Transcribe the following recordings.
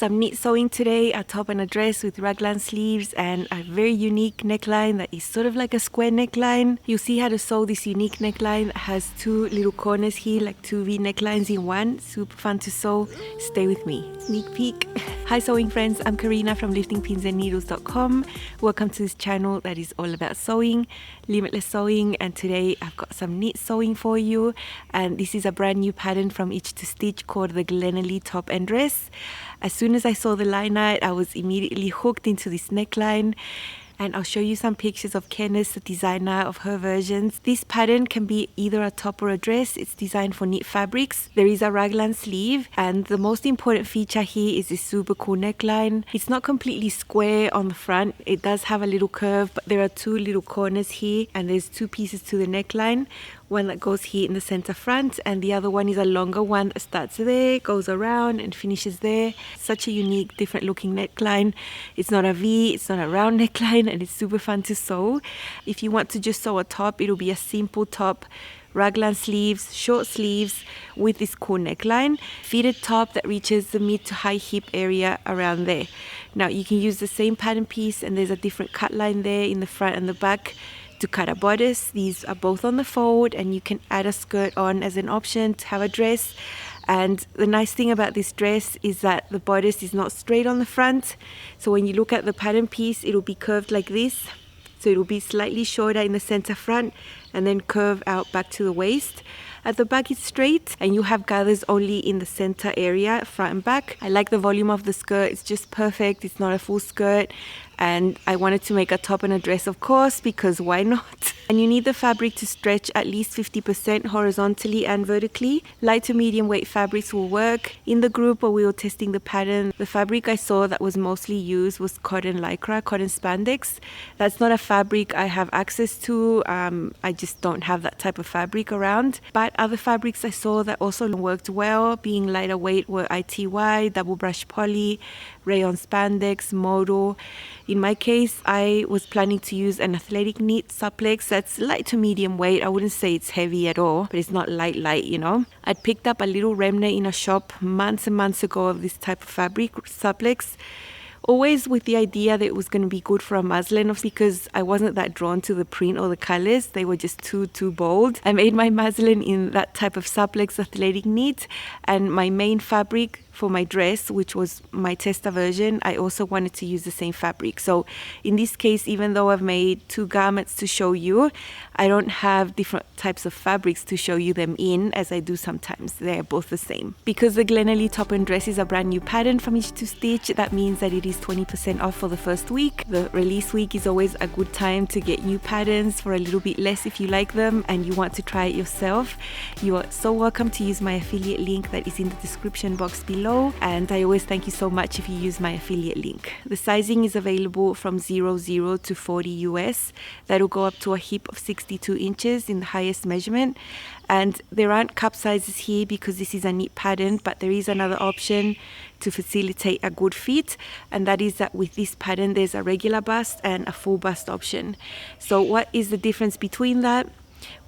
some knit sewing today, a top and a dress with raglan sleeves and a very unique neckline that is sort of like a square neckline. You'll see how to sew this unique neckline that has two little corners here, like two V necklines in one. Super fun to sew. Stay with me. Sneak peek. Hi sewing friends, I'm Karina from liftingpinsandneedles.com. Welcome to this channel that is all about sewing, limitless sewing, and today I've got some knit sewing for you. And this is a brand new pattern from Itch to Stitch called the Glenelly top and dress. As soon as I saw the line art, I was immediately hooked into this neckline. And I'll show you some pictures of Candice, the designer, of her versions. This pattern can be either a top or a dress. It's designed for knit fabrics. There is a raglan sleeve, and the most important feature here is this super cool neckline. It's not completely square on the front. It does have a little curve, but there are two little corners here, and there's two pieces to the neckline. One that goes here in the center front, and the other one is a longer one that starts there, goes around and finishes there. Such a unique, different looking neckline. It's not a V, it's not a round neckline, and it's super fun to sew. If you want to just sew a top, it'll be a simple top, raglan sleeves, short sleeves with this cool neckline, fitted top that reaches the mid to high hip area around there. Now you can use the same pattern piece, and there's a different cut line there in the front and the back to cut a bodice. These are both on the fold, and you can add a skirt on as an option to have a dress. And the nice thing about this dress is that the bodice is not straight on the front, so when you look at the pattern piece, it'll be curved like this. So it'll be slightly shorter in the center front and then curve out back to the waist. At the back it's straight, and you have gathers only in the center area, front and back. I like the volume of the skirt, it's just perfect. It's not a full skirt, and I wanted to make a top and a dress, of course, because why not? And you need the fabric to stretch at least 50% horizontally and vertically. Light to medium weight fabrics will work. In the group where we were testing the pattern, the fabric I saw that was mostly used was cotton lycra, cotton spandex. That's not a fabric I have access to. I just don't have that type of fabric around. But other fabrics I saw that also worked well, being lighter weight, were ITY, double brush poly, rayon spandex, modal. In my case, I was planning to use an athletic knit Suplex that's light to medium weight. I wouldn't say it's heavy at all, but it's not light, you know. I'd picked up a little remnant in a shop months and months ago of this type of fabric, Suplex. Always with the idea that it was going to be good for a muslin, because I wasn't that drawn to the print or the colors. They were just too bold. I made my muslin in that type of Suplex athletic knit, and my main fabric for my dress, which was my tester version, I also wanted to use the same fabric. So in this case, even though I've made two garments to show you, I don't have different types of fabrics to show you them in as I do sometimes. They're both the same. Because the Glenelly top and dress is a brand new pattern from Itch to Stitch, that means that it is 20% off for the first week. The release week is always a good time to get new patterns for a little bit less if you like them and you want to try it yourself. You are so welcome to use my affiliate link that is in the description box below. And I always thank you so much if you use my affiliate link. The sizing is available from 00 to 40 US. That'll go up to a hip of 62 inches in the highest measurement. And there aren't cup sizes here because this is a knit pattern, but there is another option to facilitate a good fit, and that is that with this pattern there's a regular bust and a full bust option. So what is the difference between that?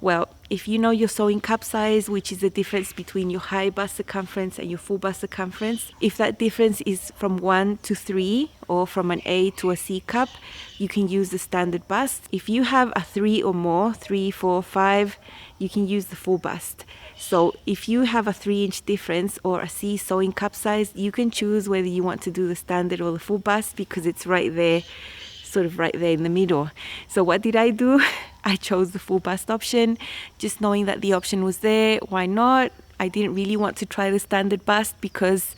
Well, if you know your sewing cup size, which is the difference between your high bust circumference and your full bust circumference, if that difference is from 1 to 3 or from an A to a C cup, you can use the standard bust. If you have a 3 or more, 3, 4, 5, you can use the full bust. So if you have a 3-inch difference or a C sewing cup size, you can choose whether you want to do the standard or the full bust, because it's right there, sort of right there in the middle. So what did I do? I chose the full bust option, just knowing that the option was there. Why not? I didn't really want to try the standard bust because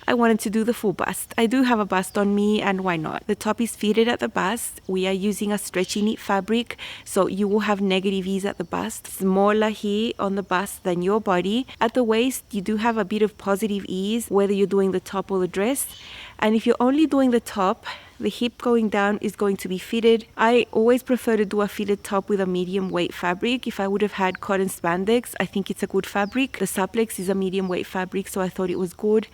I wanted to do the full bust. I do have a bust on me, and why not? The top is fitted at the bust. We are using a stretchy knit fabric, so you will have negative ease at the bust, smaller here on the bust than your body. At the waist, you do have a bit of positive ease, whether you're doing the top or the dress. And if you're only doing the top, the hip going down is going to be fitted. I always prefer to do a fitted top with a medium weight fabric. If I would have had cotton spandex, I think it's a good fabric. The Suplex is a medium weight fabric, so I thought it was good.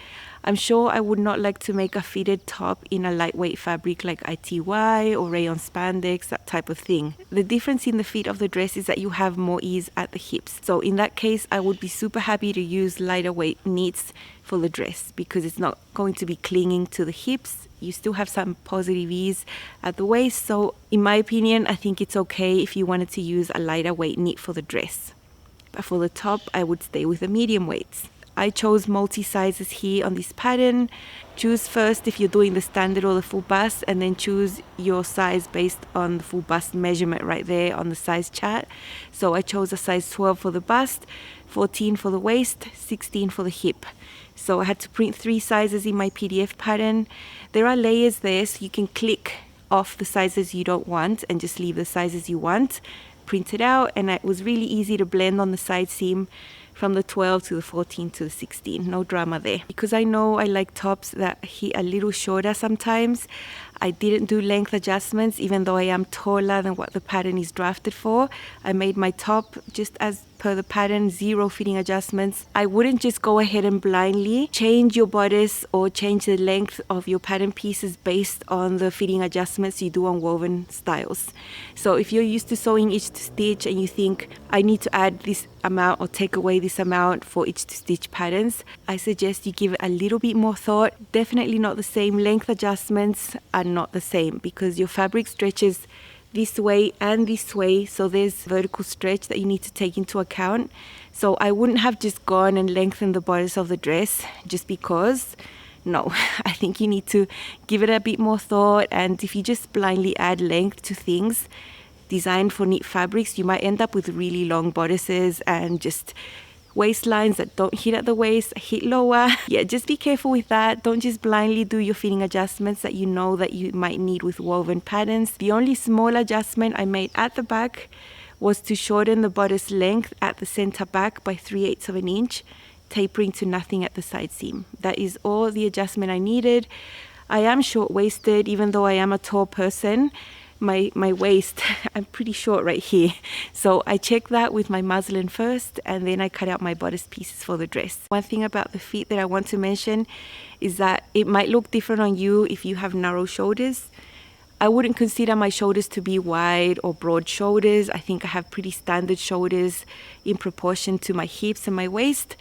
I'm sure I would not like to make a fitted top in a lightweight fabric like ITY or rayon spandex, that type of thing. The difference in the fit of the dress is that you have more ease at the hips. So in that case, I would be super happy to use lighter weight knits for the dress because it's not going to be clinging to the hips. You still have some positive ease at the waist. So in my opinion, I think it's okay if you wanted to use a lighter weight knit for the dress. But for the top, I would stay with the medium weights. I chose multi-sizes here on this pattern. Choose first if you're doing the standard or the full bust, and then choose your size based on the full bust measurement right there on the size chart. So I chose a size 12 for the bust, 14 for the waist, 16 for the hip. So I had to print 3 sizes in my PDF pattern. There are layers there, so you can click off the sizes you don't want and just leave the sizes you want. Print it out, and it was really easy to blend on the side seam from the 12 to the 14 to the 16. No drama there. Because I know I like tops that hit a little shorter sometimes, I didn't do length adjustments even though I am taller than what the pattern is drafted for. I made my top just as per the pattern, 0 fitting adjustments. I wouldn't just go ahead and blindly change your bodice or change the length of your pattern pieces based on the fitting adjustments you do on woven styles. So if you're used to sewing each stitch and you think I need to add this amount or take away this amount for each stitch patterns, I suggest you give it a little bit more thought. Definitely not the same. Length adjustments are not the same because your fabric stretches this way and this way, so there's vertical stretch that you need to take into account. So I wouldn't have just gone and lengthened the bodice of the dress just because. No, I think you need to give it a bit more thought, and if you just blindly add length to things designed for knit fabrics, you might end up with really long bodices and just waistlines that don't hit at the waist, hit lower. Yeah, just be careful with that. Don't just blindly do your fitting adjustments that you know that you might need with woven patterns. The only small adjustment I made at the back was to shorten the bodice length at the center back by 3/8 of an inch, tapering to nothing at the side seam. That is all the adjustment I needed. I am short-waisted, even though I am a tall person. My waist, I'm pretty short right here. So I checked that with my muslin first, and then I cut out my bodice pieces for the dress. One thing about the fit that I want to mention is that it might look different on you if you have narrow shoulders. I wouldn't consider my shoulders to be wide or broad shoulders. I think I have pretty standard shoulders in proportion to my hips and my waist.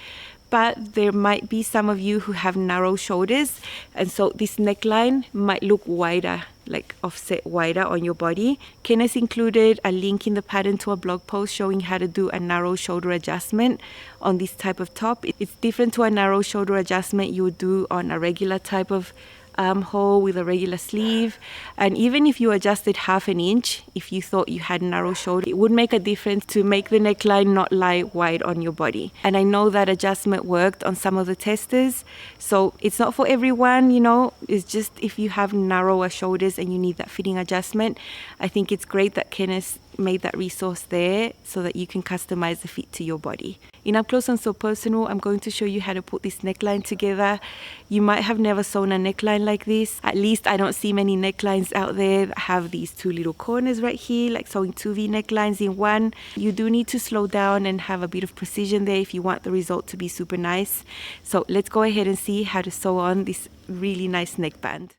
But there might be some of you who have narrow shoulders, and so this neckline might look wider, like offset wider on your body. Ken has included a link in the pattern to a blog post showing how to do a narrow shoulder adjustment on this type of top. It's different to a narrow shoulder adjustment you would do on a regular type of armhole with a regular sleeve. And even if you adjusted 1/2 inch, if you thought you had narrow shoulder, it would make a difference to make the neckline not lie wide on your body. And I know that adjustment worked on some of the testers, so it's not for everyone, you know. It's just if you have narrower shoulders and you need that fitting adjustment, I think it's great that Kenneth made that resource there so that you can customize the fit to your body. In Up Close and So Personal, I'm going to show you how to put this neckline together. You might have never sewn a neckline like this. At least I don't see many necklines out there that have these 2 little corners right here, like sewing 2 V necklines in one. You do need to slow down and have a bit of precision there if you want the result to be super nice. So let's go ahead and see how to sew on this really nice neckband.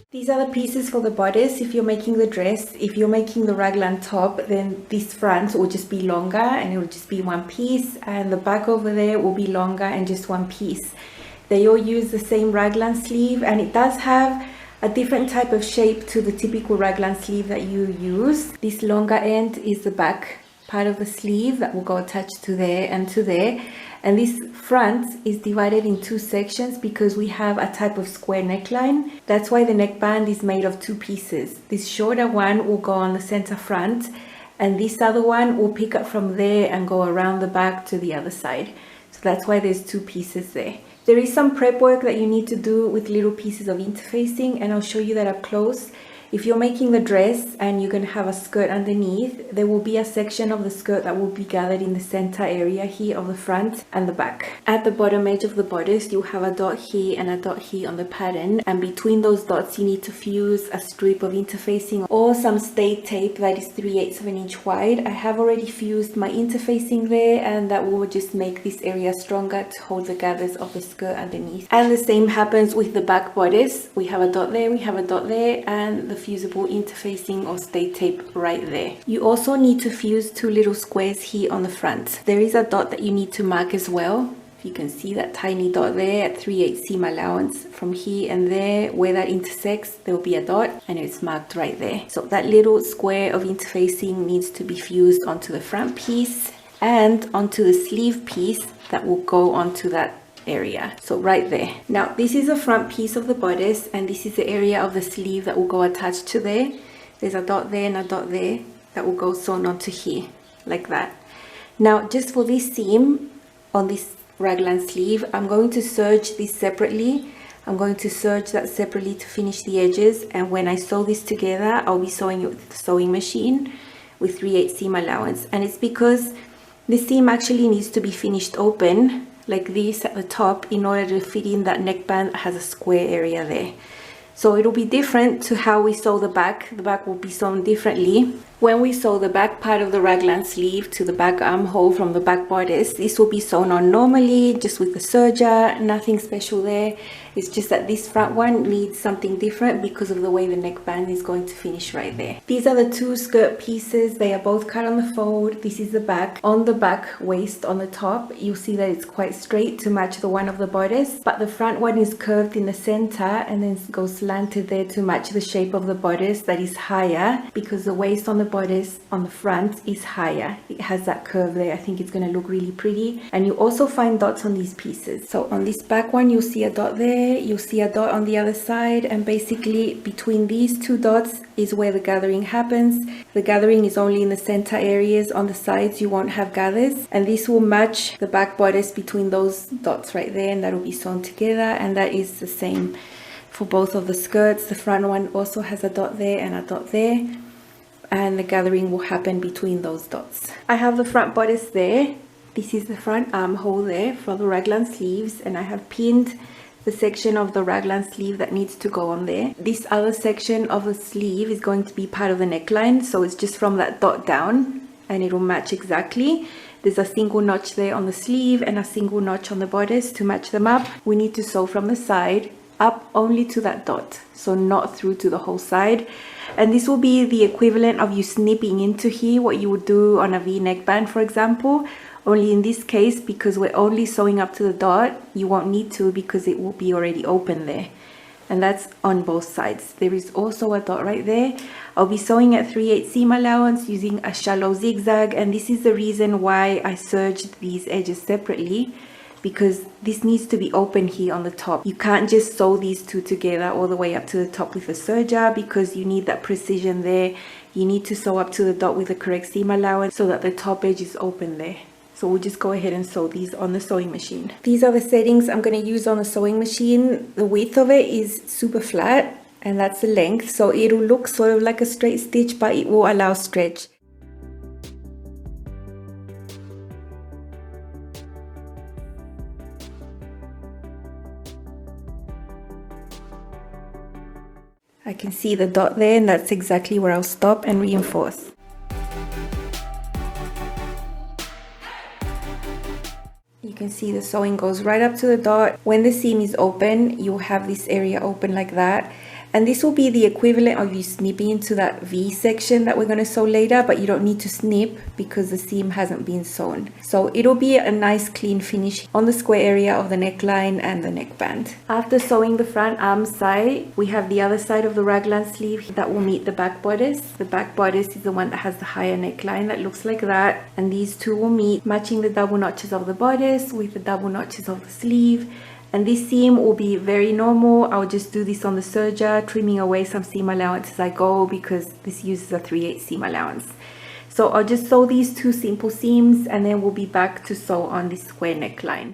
These are the pieces for the bodice. If you're making the dress, if you're making the raglan top, then this front will just be longer and it will just be one piece, and the back over there will be longer and just one piece. They all use the same raglan sleeve, and it does have a different type of shape to the typical raglan sleeve that you use. This longer end is the back part of the sleeve that will go attached to there and to there. And this front is divided in 2 sections because we have a type of square neckline. That's why the neckband is made of 2 pieces. This shorter one will go on the center front, and this other one will pick up from there and go around the back to the other side. So that's why there's 2 pieces there. There is some prep work that you need to do with little pieces of interfacing, and I'll show you that up close. If you're making the dress and you're going to have a skirt underneath, there will be a section of the skirt that will be gathered in the center area here of the front and the back. At the bottom edge of the bodice, you have a dot here and a dot here on the pattern, and between those dots you need to fuse a strip of interfacing or some stay tape that is 3/8 of an inch wide. I have already fused my interfacing there, and that will just make this area stronger to hold the gathers of the skirt underneath. And the same happens with the back bodice. We have a dot there, we have a dot there, and the fusible interfacing or stay tape right there. You also need to fuse 2 little squares here on the front. There is a dot that you need to mark as well. If you can see that tiny dot there at 3/8 seam allowance, from here and there where that intersects there will be a dot, and it's marked right there. So that little square of interfacing needs to be fused onto the front piece and onto the sleeve piece that will go onto that area. So right there. Now this is the front piece of the bodice, and this is the area of the sleeve that will go attached to there. There's a dot there and a dot there that will go sewn onto here like that. Now just for this seam on this raglan sleeve, I'm going to serge this separately. I'm going to serge that separately to finish the edges, and when I sew this together I'll be sewing it with the sewing machine with 3/8 seam allowance. And it's because the seam actually needs to be finished open like this at the top in order to fit in that neckband that has a square area there. So it'll be different to how we sew the back. The back will be sewn differently. When we sew the back part of the raglan sleeve to the back armhole from the back bodice, this will be sewn on normally, just with the serger, nothing special there. It's just that this front one needs something different because of the way the neckband is going to finish right there. These are the 2 skirt pieces. They are both cut on the fold. This is the back. On the back waist on the top, you'll see that it's quite straight to match the one of the bodice, but the front one is curved in the center and then goes slanted there to match the shape of the bodice that is higher, because the waist on the bodice on the front is higher. It has that curve there. I think it's going to look really pretty. And you also find dots on these pieces. So on this back one you'll see a dot there, you'll see a dot on the other side, and basically between these 2 dots is where the gathering happens. The gathering is only in the center areas. On the sides you won't have gathers, and this will match the back bodice between those dots right there, and that will be sewn together. And that is the same for both of the skirts. The front one also has a dot there and a dot there, and the gathering will happen between those dots. I have the front bodice there. This is the front armhole there for the raglan sleeves, and I have pinned the section of the raglan sleeve that needs to go on there. This other section of the sleeve is going to be part of the neckline, so it's just from that dot down, and it will match exactly. There's a single notch there on the sleeve and a single notch on the bodice to match them up. We need to sew from the side up only to that dot, so not through to the whole side. And this will be the equivalent of you snipping into here, what you would do on a V-neck band, for example. Only in this case, because we're only sewing up to the dot, you won't need to because it will be already open there. And that's on both sides. There is also a dot right there. I'll be sewing at 3/8 seam allowance using a shallow zigzag, and this is the reason why I serged these edges separately, because this needs to be open here on the top. You can't just sew these 2 together all the way up to the top with a serger, because you need that precision there. You need to sew up to the dot with the correct seam allowance so that the top edge is open there. So we'll just go ahead and sew these on the sewing machine. These are the settings I'm going to use on the sewing machine. The width of it is super flat, and that's the length. So it'll look sort of like a straight stitch, but it will allow stretch. I can see the dot there, and that's exactly where I'll stop and reinforce. You can see the sewing goes right up to the dot. When the seam is open, you'll have this area open like that. And this will be the equivalent of you snipping into that V section that we're going to sew later, but you don't need to snip because the seam hasn't been sewn. So it'll be a nice clean finish on the square area of the neckline and the neckband. After sewing the front arm side, we have the other side of the raglan sleeve that will meet the back bodice. The back bodice is the one that has the higher neckline that looks like that, and these 2 will meet, matching the double notches of the bodice with the double notches of the sleeve. And this seam will be very normal. I'll just do this on the serger, trimming away some seam allowance as I go, because this uses a 3/8 seam allowance. So I'll just sew these 2 simple seams, and then we'll be back to sew on this square neckline.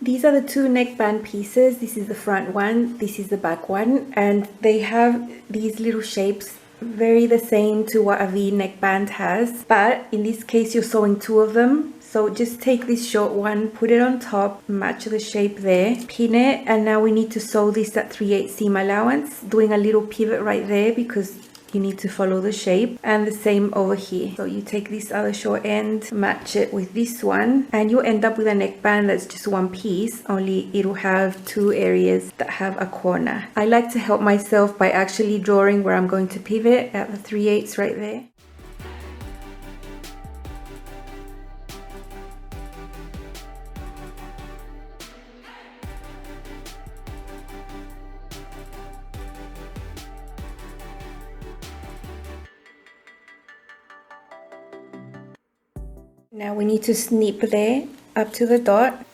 These are the two neckband pieces. This is the front one, this is the back one, and they have these little shapes very the same to what a V neckband has, but in this case you're sewing two of them. So just take this short one, put it on top, match the shape there, pin it, and now we need to sew this at 3/8 seam allowance, doing a little pivot right there because you need to follow the shape, and the same over here. So you take this other short end, match it with this one, and you'll end up with a neckband that's just one piece, only it'll have two areas that have a corner. I like to help myself by actually drawing where I'm going to pivot at the 3/8 right there. Now we need to snip there up to the dot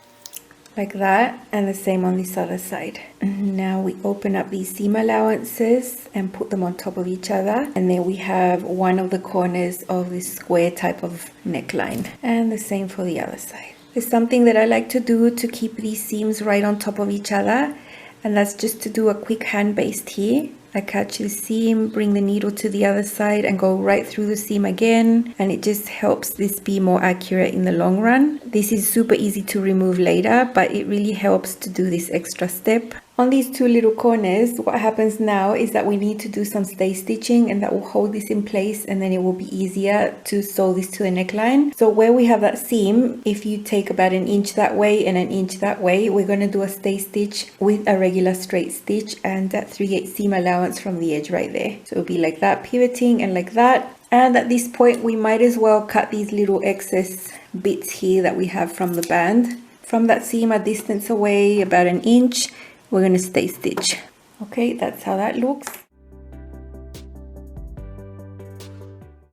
like that, and the same on this other side. Now we open up these seam allowances and put them on top of each other, and then we have one of the corners of this square type of neckline, and the same for the other side. There's something that I like to do to keep these seams right on top of each other, and that's just to do a quick hand baste here. I catch the seam, bring the needle to the other side and go right through the seam again, and it just helps this be more accurate in the long run. This is super easy to remove later, but it really helps to do this extra step. On these two little corners, what happens now is that we need to do some stay stitching, and that will hold this in place, and then it will be easier to sew this to the neckline. So where we have that seam, if you take about an inch that way and an inch that way, we're going to do a stay stitch with a regular straight stitch and that 3/8 seam allowance from the edge right there. So it'll be like that, pivoting, and like that. And at this point we might as well cut these little excess bits here that we have from the band. From that seam a distance away, about an inch, we're going to stay stitch. Okay, that's how that looks.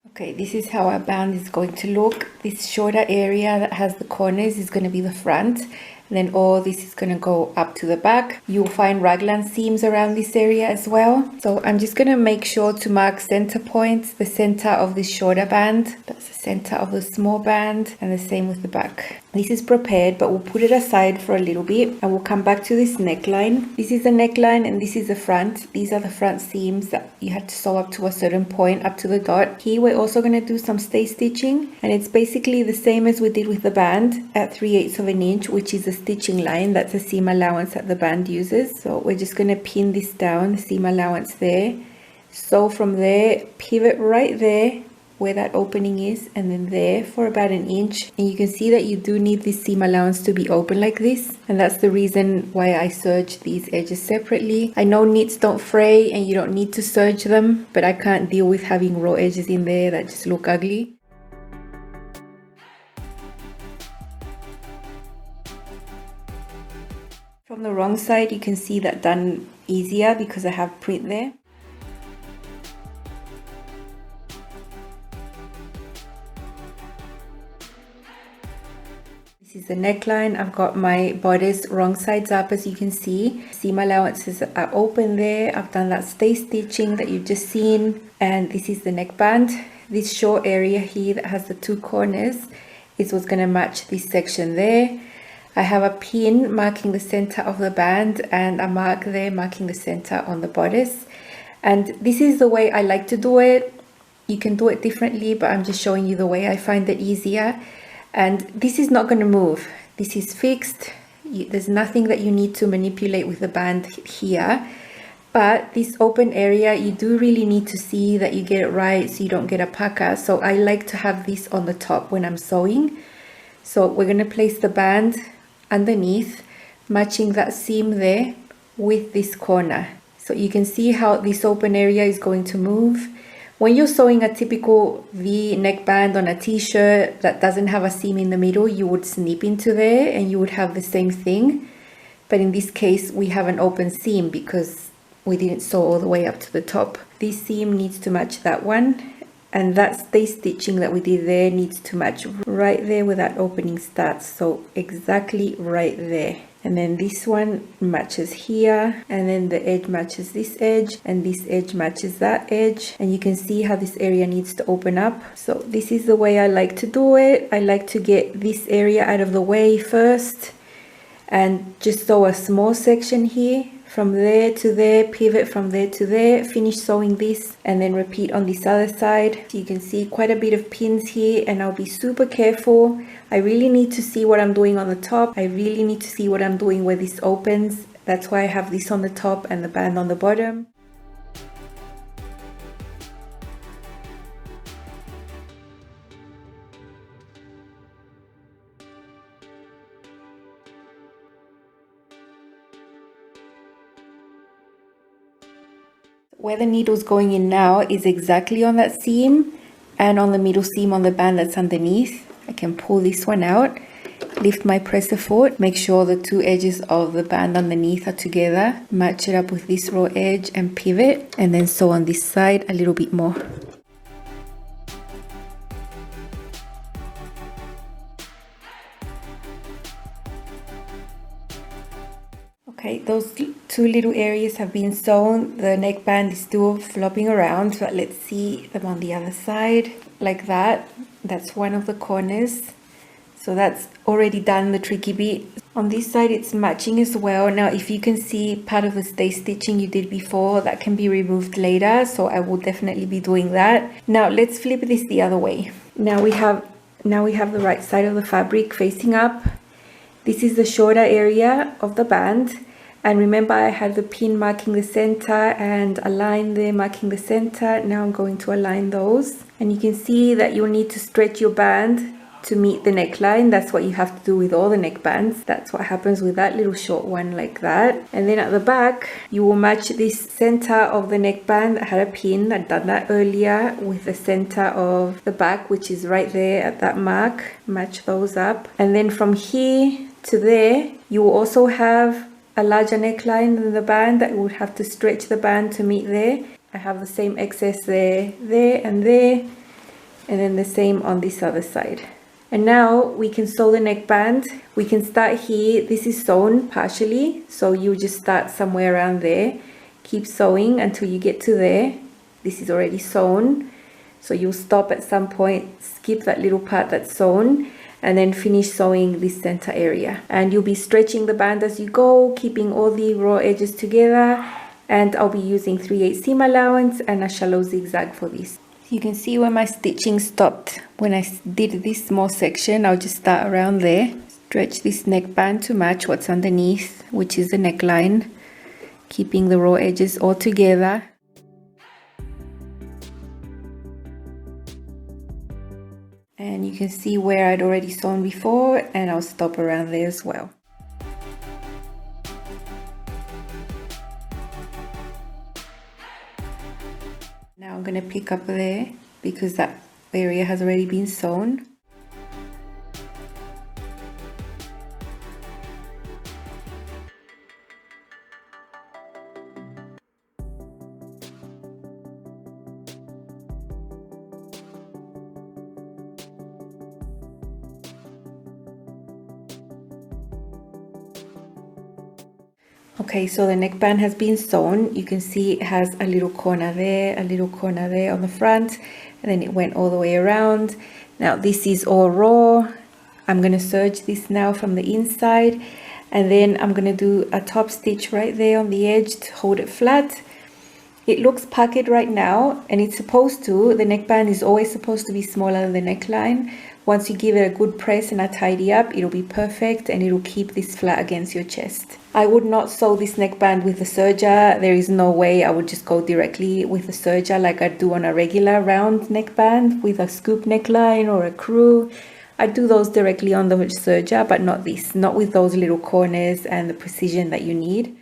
Okay, this is how our band is going to look. This shorter area that has the corners is going to be the front, and then all this is going to go up to the back. You'll find raglan seams around this area as well. So I'm just going to make sure to mark center points, the center of this shorter band, that's the center of the small band, and the same with the back. This is prepared, but we'll put it aside for a little bit, and we'll come back to this neckline. This is the neckline and this is the front. These are the front seams that you had to sew up to a certain point, up to the dot. Here we're also going to do some stay stitching, and it's basically the same as we did with the band at 3/8 of an inch, which is a stitching line. That's a seam allowance that the band uses. So we're just going to pin this down, the seam allowance there. So from there, pivot right there where that opening is, and then there for about an inch, and you can see that you do need this seam allowance to be open like this, and that's the reason why I serge these edges separately. I know knits don't fray and you don't need to serge them, but I can't deal with having raw edges in there that just look ugly. From the wrong side you can see that done easier because I have print there. This is the neckline. I've got my bodice wrong sides up, as you can see. Seam allowances are open there. I've done that stay stitching that you've just seen, and this is the neckband. This short area here that has the two corners is what's going to match this section there. I have a pin marking the center of the band and a mark there marking the center on the bodice, and this is the way I like to do it. You can do it differently, but I'm just showing you the way I find it easier. And this is not going to move. This is fixed. There's nothing that you need to manipulate with the band here. But this open area, you do really need to see that you get it right so you don't get a pucker. So I like to have this on the top when I'm sewing. So we're going to place the band underneath, matching that seam there with this corner. So you can see how this open area is going to move. When you're sewing a typical V neckband on a t-shirt that doesn't have a seam in the middle, you would snip into there and you would have the same thing. But in this case, we have an open seam because we didn't sew all the way up to the top. This seam needs to match that one, and that stay stitching that we did there needs to match right there where that opening starts. So exactly right there. And then this one matches here, and then the edge matches this edge, and this edge matches that edge, and you can see how this area needs to open up. So this is the way I like to do it. I like to get this area out of the way first, and just sew a small section here from there to there, pivot from there to there, finish sewing this, and then repeat on this other side. So you can see quite a bit of pins here, and I'll be super careful. I really need to see what I'm doing on the top. I really need to see what I'm doing where this opens. That's why I have this on the top and the band on the bottom. Where the needle's going in now is exactly on that seam and on the middle seam on the band that's underneath. I can pull this one out, lift my presser foot, make sure the two edges of the band underneath are together, match it up with this raw edge and pivot, and then sew on this side a little bit more. Okay, those two little areas have been sewn. The neckband is still flopping around, but let's see them on the other side, like that. That's one of the corners. So that's already done the tricky bit. On this side it's matching as well. Now if you can see part of the stay stitching you did before, that can be removed later, so I will definitely be doing that. Now let's flip this the other way. Now we have the right side of the fabric facing up. This is the shorter area of the band. And remember, I had the pin marking the center and a line there marking the center. Now I'm going to align those. And you can see that you'll need to stretch your band to meet the neckline. That's what you have to do with all the neckbands. That's what happens with that little short one, like that. And then at the back, you will match this center of the neckband that had a pin. I'd done that earlier with the center of the back, which is right there at that mark. Match those up. And then from here to there, you will also have a larger neckline than the band that you would have to stretch the band to meet there. I have the same excess there, and then the same on this other side. And now we can sew the neckband. We can start here. This is sewn partially, so you just start somewhere around there. Keep sewing until you get to there. This is already sewn, so you'll stop at some point, skip that little part that's sewn, and then finish sewing this center area. And you'll be stretching the band as you go, keeping all the raw edges together. And I'll be using 3/8 seam allowance and a shallow zigzag for this. You can see where my stitching stopped. When I did this small section, I'll just start around there. Stretch this neckband to match what's underneath, which is the neckline, keeping the raw edges all together. And you can see where I'd already sewn before, and I'll stop around there as well. Now I'm going to pick up there because that area has already been sewn. Okay, so the neckband has been sewn. You can see it has a little corner there, a little corner there on the front, and then it went all the way around. Now this is all raw. I'm going to serge this now from the inside, and then I'm going to do a top stitch right there on the edge to hold it flat. It looks puckered right now, and it's supposed to. The neckband is always supposed to be smaller than the neckline. Once you give it a good press and a tidy up, it'll be perfect, and it'll keep this flat against your chest. I would not sew this neckband with the serger. There is no way I would just go directly with the serger like I'd do on a regular round neckband with a scoop neckline or a crew. I'd do those directly on the serger, but not this, not with those little corners and the precision that you need.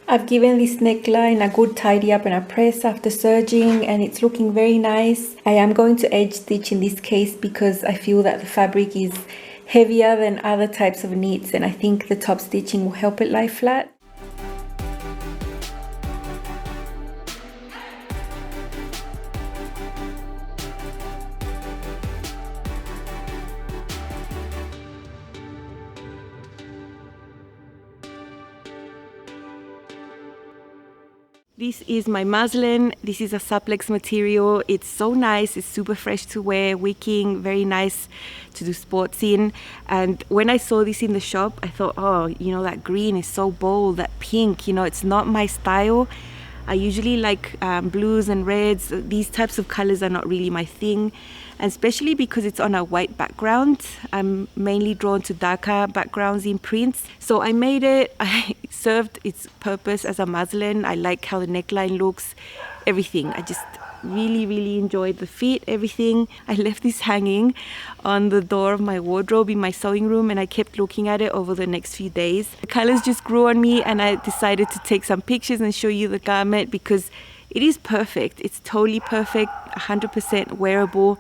I've given this neckline a good tidy up and a press after serging, and it's looking very nice. I am going to edge stitch in this case because I feel that the fabric is heavier than other types of knits, and I think the top stitching will help it lie flat. This is my muslin. This is a Suplex material. It's so nice. It's super fresh to wear, wicking, very nice to do sports in. And when I saw this in the shop, I thought, oh, you know, that green is so bold, that pink, you know, it's not my style. I usually like blues and reds. These types of colors are not really my thing. And especially because it's on a white background. I'm mainly drawn to darker backgrounds in prints. So I made it. I served its purpose as a muslin. I like how the neckline looks, everything. I just really enjoyed the fit, everything. I left this hanging on the door of my wardrobe in my sewing room, and I kept looking at it over the next few days. The colors just grew on me, and I decided to take some pictures and show you the garment because it is perfect. It's totally perfect, 100% wearable.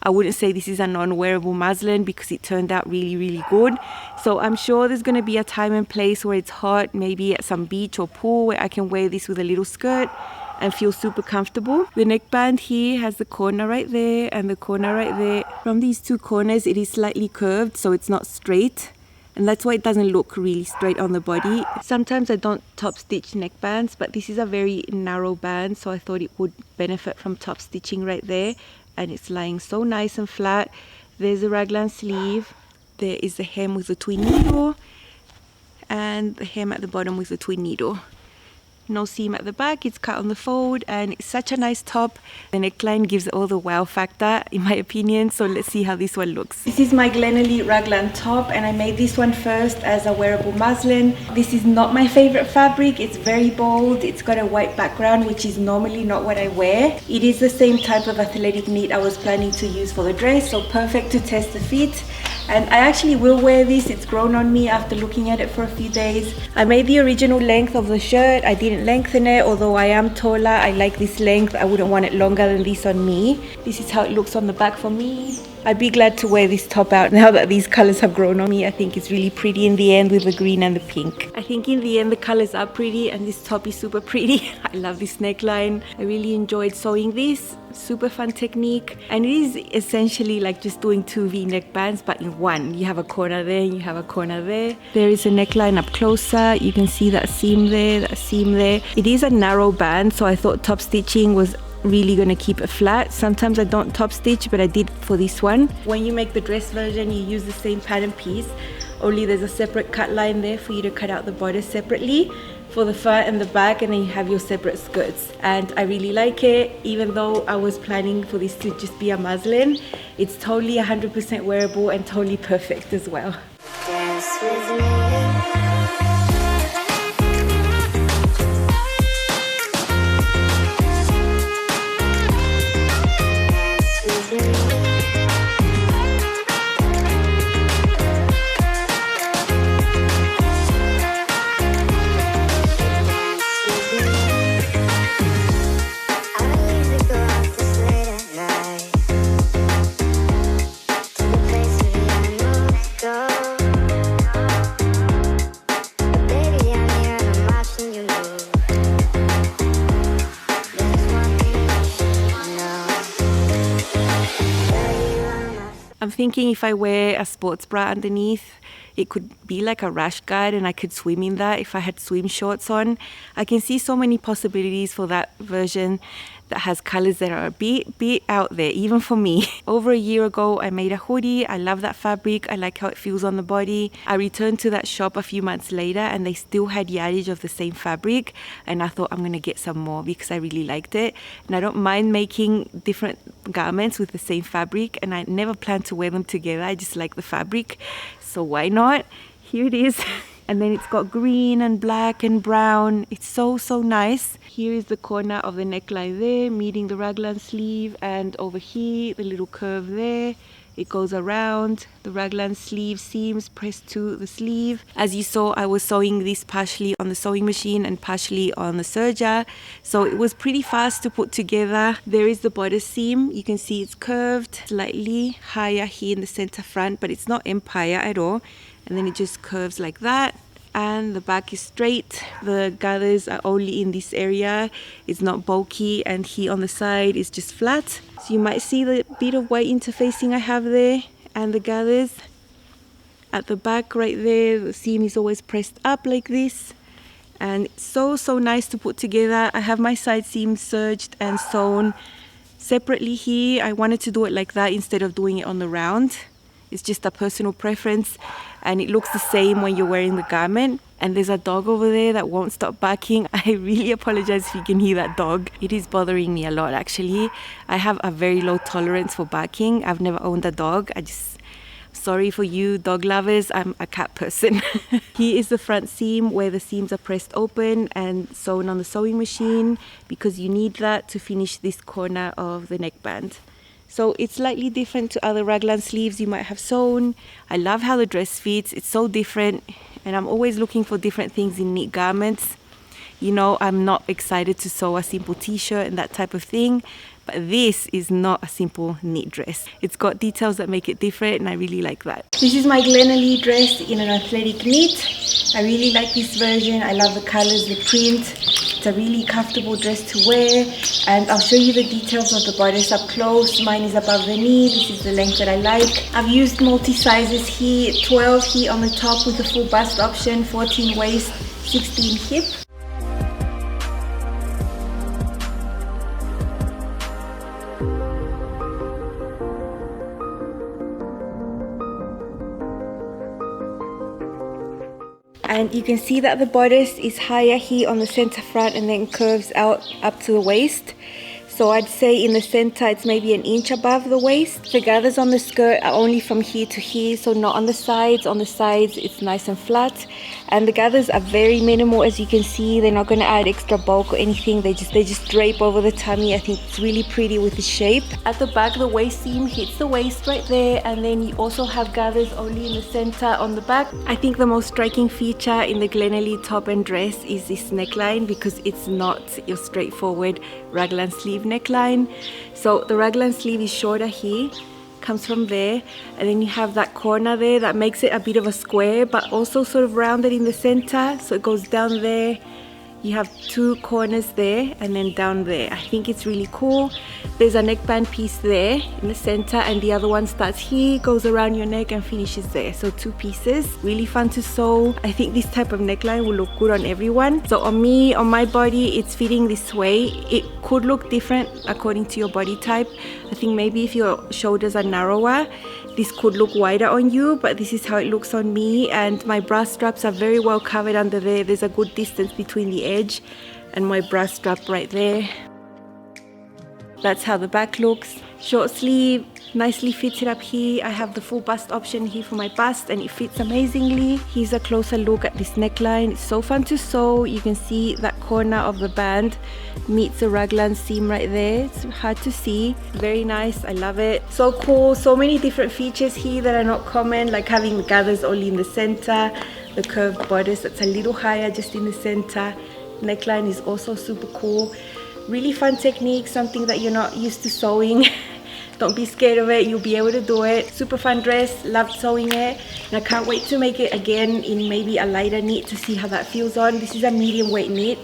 I wouldn't say this is a non-wearable muslin because it turned out really good. So I'm sure there's going to be a time and place where it's hot, maybe at some beach or pool, where I can wear this with a little skirt and feel super comfortable. The neckband here has the corner right there and the corner right there. From these two corners, it is slightly curved, so it's not straight. And that's why it doesn't look really straight on the body. Sometimes I don't top stitch neckbands, but this is a very narrow band, so I thought it would benefit from top stitching right there. And it's lying so nice and flat. There's a raglan sleeve. There is the hem with the twin needle, and the hem at the bottom with the twin needle. No seam at the back, it's cut on the fold, and it's such a nice top. The neckline gives it all the wow factor, in my opinion, so let's see how this one looks. This is my Glenelly Raglan top, and I made this one first as a wearable muslin. This is not my favorite fabric. It's very bold. It's got a white background, which is normally not what I wear. It is the same type of athletic knit I was planning to use for the dress, so perfect to test the fit. And I actually will wear this. It's grown on me after looking at it for a few days. I made the original length of the shirt. I didn't lengthen it, although I am taller. I like this length. I wouldn't want it longer than this on me. This is how it looks on the back for me. I'd be glad to wear this top out now that these colors have grown on me. I think it's really pretty in the end with the green and the pink. I think in the end the colors are pretty, and this top is super pretty. I love this neckline. I really enjoyed sewing this. Super fun technique, and it is essentially like just doing two V-neck bands but in one. You have a corner there, you have a corner there. There is a neckline up closer. You can see that seam there, that seam there. It is a narrow band, so I thought top stitching was really going to keep it flat. Sometimes I don't top stitch, but I did for this one. When you make the dress version, you use the same pattern piece, only there's a separate cut line there for you to cut out the bodice separately for the front and the back, and then you have your separate skirts. And I really like it. Even though I was planning for this to just be a muslin, it's totally 100% wearable and totally perfect as well. Dance with me. I'm thinking if I wear a sports bra underneath, it could be like a rash guard and I could swim in that if I had swim shorts on. I can see so many possibilities for that version that has colors that are a bit out there, even for me. Over a year ago, I made a hoodie. I love that fabric. I like how it feels on the body. I returned to that shop a few months later and they still had yardage of the same fabric. And I thought I'm gonna get some more because I really liked it. And I don't mind making different garments with the same fabric, and I never plan to wear them together. I just like the fabric, so why not? Here it is. And then it's got green and black and brown. It's so nice. Here is the corner of the neckline there, meeting the raglan sleeve, and over here, the little curve there. It goes around. The raglan sleeve seams pressed to the sleeve. As you saw, I was sewing this partially on the sewing machine and partially on the serger, so it was pretty fast to put together. There is the bodice seam. You can see it's curved slightly higher here in the center front, but it's not empire at all. And then it just curves like that. And the back is straight. The gathers are only in this area. It's not bulky, and here on the side is just flat. So you might see the bit of white interfacing I have there, and the gathers. At the back right there, the seam is always pressed up like this. and it's so nice to put together. I have my side seams serged and sewn separately here. I wanted to do it like that instead of doing it on the round. It's just a personal preference, and it looks the same when you're wearing the garment. And there's a dog over there that won't stop barking. I really apologize if you can hear that dog. It is bothering me a lot actually. I have a very low tolerance for barking. I've never owned a dog. Sorry for you dog lovers, I'm a cat person. Here is the front seam where the seams are pressed open and sewn on the sewing machine, because you need that to finish this corner of the neckband. So it's slightly different to other raglan sleeves you might have sewn. I love how the dress fits, it's so different, and I'm always looking for different things in knit garments. You know, I'm not excited to sew a simple t-shirt and that type of thing, but this is not a simple knit dress. It's got details that make it different, and I really like that. This is my Glenelly dress in an athletic knit. I really like this version. I love the colors, the print. It's a really comfortable dress to wear, and I'll show you the details of the bodice up close. Mine is above the knee. This is the length that I like. I've used multi-sizes here, 12 here on the top with the full bust option, 14 waist, 16 hip. And you can see that the bodice is higher here on the center front and then curves out up to the waist. So I'd say in the center it's maybe an inch above the waist. The gathers on the skirt are only from here to here, so not on the sides. On the sides it's nice and flat, and the gathers are very minimal. As you can see, they're not going to add extra bulk or anything. They just drape over the tummy. I think it's really pretty with the shape. At the back, the waist seam hits the waist right there, and then you also have gathers only in the center on the back. I think the most striking feature in the Glenelly top and dress is this neckline, because it's not your straightforward raglan sleeve neckline. So the raglan sleeve is shorter here, comes from there, and then you have that corner there that makes it a bit of a square, but also sort of rounded in the center. So it goes down there, you have two corners there, and then down there. I think it's really cool. There's a neckband piece there in the center, and the other one starts here, goes around your neck and finishes there. So two pieces, really fun to sew. I think this type of neckline will look good on everyone. So on me, on my body, it's fitting this way. It could look different according to your body type. I think maybe if your shoulders are narrower, this could look wider on you, but this is how it looks on me. And my bra straps are very well covered under there. There's a good distance between the edge and my bra strap right there. That's how the back looks. Short sleeve, nicely fitted up here. I have the full bust option here for my bust, and it fits amazingly. Here's a closer look at this neckline. It's so fun to sew. You can see that corner of the band meets the raglan seam right there. It's hard to see. Very nice, I love it. So cool, so many different features here that are not common, like having the gathers only in the center, the curved bodice that's a little higher just in the center. Neckline is also super cool. Really fun technique, something that you're not used to sewing. Don't be scared of it, you'll be able to do it. Super fun dress, loved sewing it, and I can't wait to make it again in maybe a lighter knit to see how that feels on. This is a medium weight knit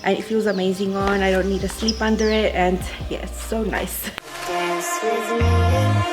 and it feels amazing on. I don't need to sleep under it, and yeah, it's so nice. Dance with me.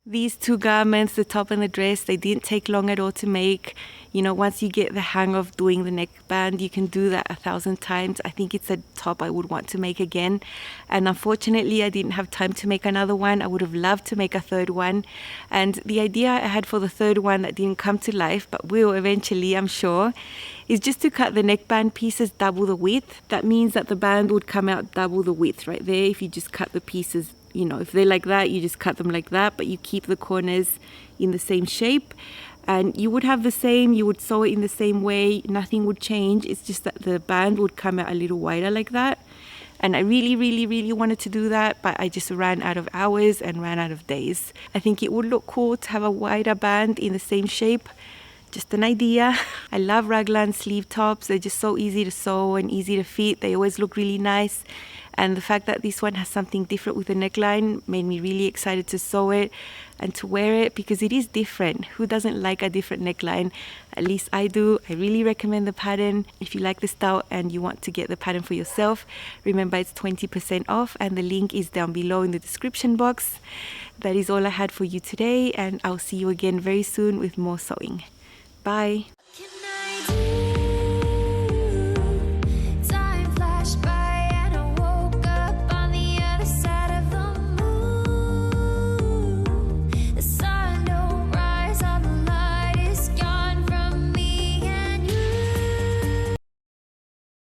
These two garments, the top and the dress, they didn't take long at all to make. You know, once you get the hang of doing the neckband, you can do that 1,000 times. I think it's a top I would want to make again. And unfortunately, I didn't have time to make another one. I would have loved to make a third one. And the idea I had for the third one that didn't come to life, but will eventually, I'm sure, is just to cut the neckband pieces double the width. That means that the band would come out double the width right there if you just cut the pieces. You know, if they're like that, you just cut them like that, but you keep the corners in the same shape, and you would have the same, you would sew it in the same way, nothing would change. It's just that the band would come out a little wider like that. And I really wanted to do that, but I just ran out of hours and ran out of days. I think it would look cool to have a wider band in the same shape. Just an idea. I love Raglan sleeve tops. They're just so easy to sew and easy to fit. They always look really nice. And the fact that this one has something different with the neckline made me really excited to sew it and to wear it, because it is different. Who doesn't like a different neckline? At least I do. I really recommend the pattern. If you like the style and you want to get the pattern for yourself, remember it's 20% off and the link is down below in the description box. That is all I had for you today, and I'll see you again very soon with more sewing. Bye.